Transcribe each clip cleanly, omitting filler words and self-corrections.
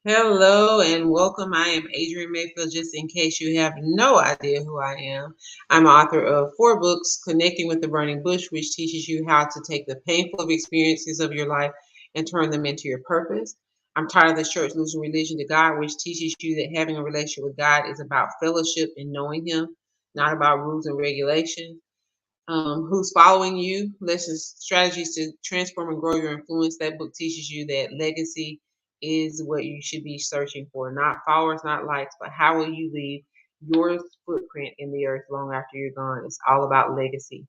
Hello and welcome. I am Adrienne Mayfield. Just in case you have no idea who I am, I'm author of 4 books, Connecting with the Burning Bush, which teaches you how to take the painful experiences of your life and turn them into your purpose. I'm tired of the church losing religion to God, which teaches you that having a relationship with God is about fellowship and knowing Him, not about rules and regulations. Who's following you, lessons, strategies to transform and grow your influence. That book teaches you that legacy is what you should be searching for, not followers, not likes, but how will you leave your footprint in the earth long after you're gone. It's all about legacy.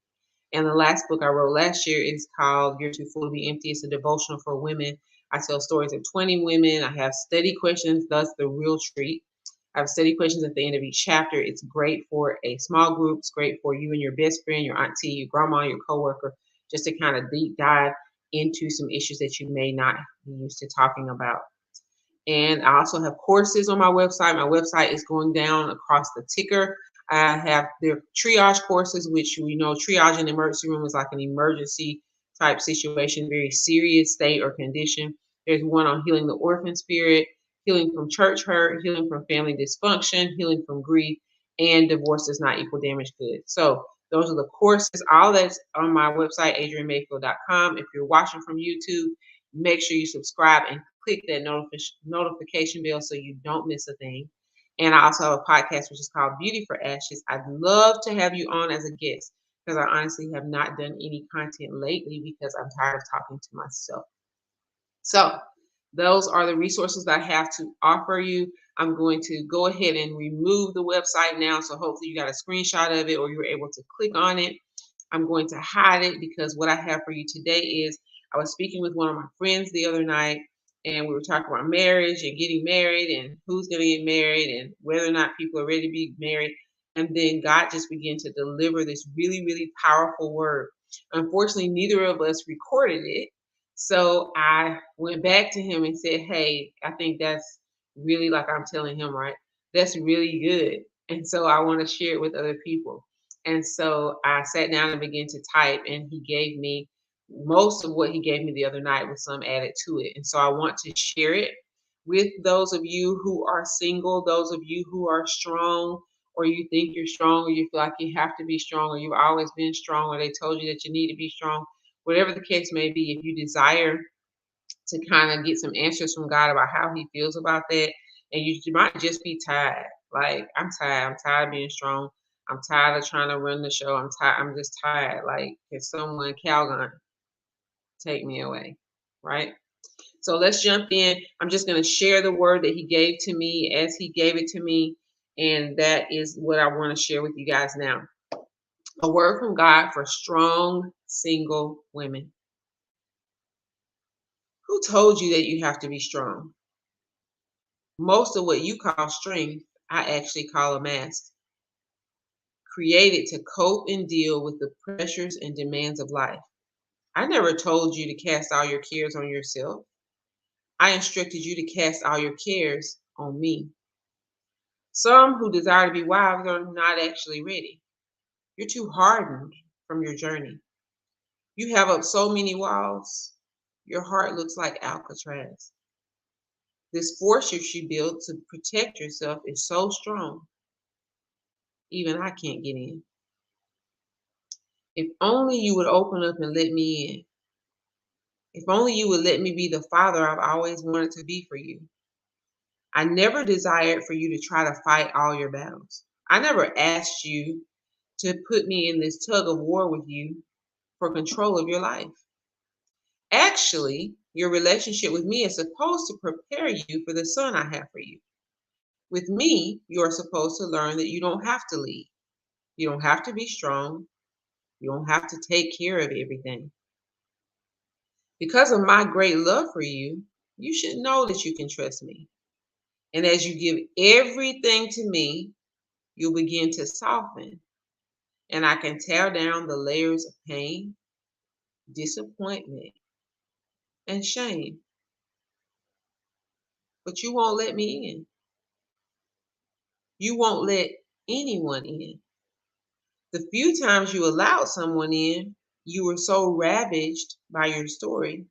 And the last book I wrote last year is called You're Too Full to Be Empty. It's a devotional for women. I tell stories of 20 women. I have study questions, thus the real treat. I have study questions at the end of each chapter. It's great for a small group. It's great for you and your best friend, your auntie, your grandma, your coworker, just to kind of deep dive into some issues that you may not be used to talking about. And I also have courses on my website. My website is going down across the ticker. I have their triage courses, which we know triage in the emergency room is like an emergency type situation, very serious state or condition. There's one on healing the orphan spirit, healing from church hurt, healing from family dysfunction, healing from grief, and divorce does not equal damage good. So those are the courses. All that's on my website, adrienmayfield.com. If you're watching from YouTube, make sure you subscribe and click that notification bell so you don't miss a thing. And I also have a podcast which is called Beauty for Ashes. I'd love to have you on as a guest because I honestly have not done any content lately because I'm tired of talking to myself. So those are the resources that I have to offer you. I'm going to go ahead and remove the website now. So hopefully you got a screenshot of it or you were able to click on it. I'm going to hide it because what I have for you today is I was speaking with one of my friends the other night and we were talking about marriage and getting married and who's going to get married and whether or not people are ready to be married. And then God just began to deliver this really, really powerful word. Unfortunately, neither of us recorded it. So I went back to him and said, hey, I think that's really like I'm telling him, right? That's really good. And so I want to share it with other people. And so I sat down and began to type, and he gave me most of what he gave me the other night with some added to it. And so I want to share it with those of you who are single, those of you who are strong, or you think you're strong, or you feel like you have to be strong, or you've always been strong, or they told you that you need to be strong. Whatever the case may be, if you desire to kind of get some answers from God about how He feels about that, and you might just be tired. Like, I'm tired. I'm tired of being strong. I'm tired of trying to run the show. I'm tired. I'm just tired. Like, can someone, Calgon, take me away? Right? So let's jump in. I'm just going to share the word that He gave to me as He gave it to me. And that is what I want to share with you guys now. A word from God for strong single women. Who told you that you have to be strong? Most of what you call strength, I actually call a mask, created to cope and deal with the pressures and demands of life. I never told you to cast all your cares on yourself. I instructed you to cast all your cares on me. Some who desire to be wives are not actually ready. You're too hardened from your journey. You have up so many walls. Your heart looks like Alcatraz. This fortress you built to protect yourself is so strong, even I can't get in. If only you would open up and let me in. If only you would let me be the father I've always wanted to be for you. I never desired for you to try to fight all your battles. I never asked you to put me in this tug of war with you for control of your life. Actually, your relationship with me is supposed to prepare you for the son I have for you. With me, you are supposed to learn that you don't have to lead. You don't have to be strong. You don't have to take care of everything. Because of my great love for you, you should know that you can trust me. And as you give everything to me, you'll begin to soften. And I can tear down the layers of pain, disappointment, and shame. But you won't let me in. You won't let anyone in. The few times you allowed someone in, you were so ravaged by your story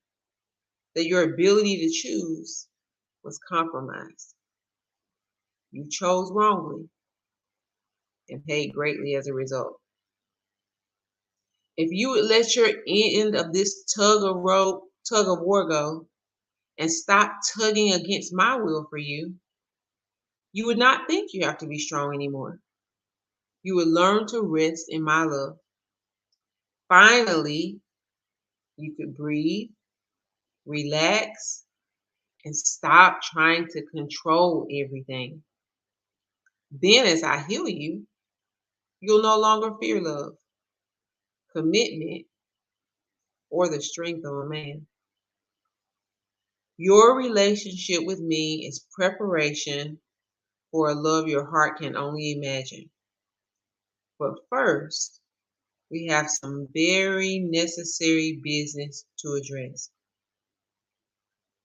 that your ability to choose was compromised. You chose wrongly and paid greatly as a result. If you would let your end of this tug of war go and stop tugging against my will for you, you would not think you have to be strong anymore. You would learn to rest in my love. Finally, you could breathe, relax, and stop trying to control everything. Then, as I heal you, you'll no longer fear love, commitment, or the strength of a man. Your relationship with me is preparation for a love your heart can only imagine. But first, we have some very necessary business to address.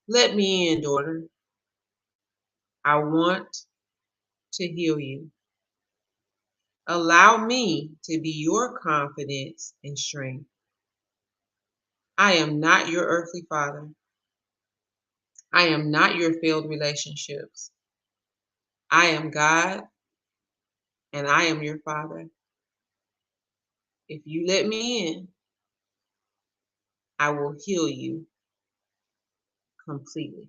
Let me in, daughter. I want to heal you. Allow me to be your confidence and strength. I am not your earthly father. I am not your failed relationships. I am God and I am your father. If you let me in, I will heal you completely.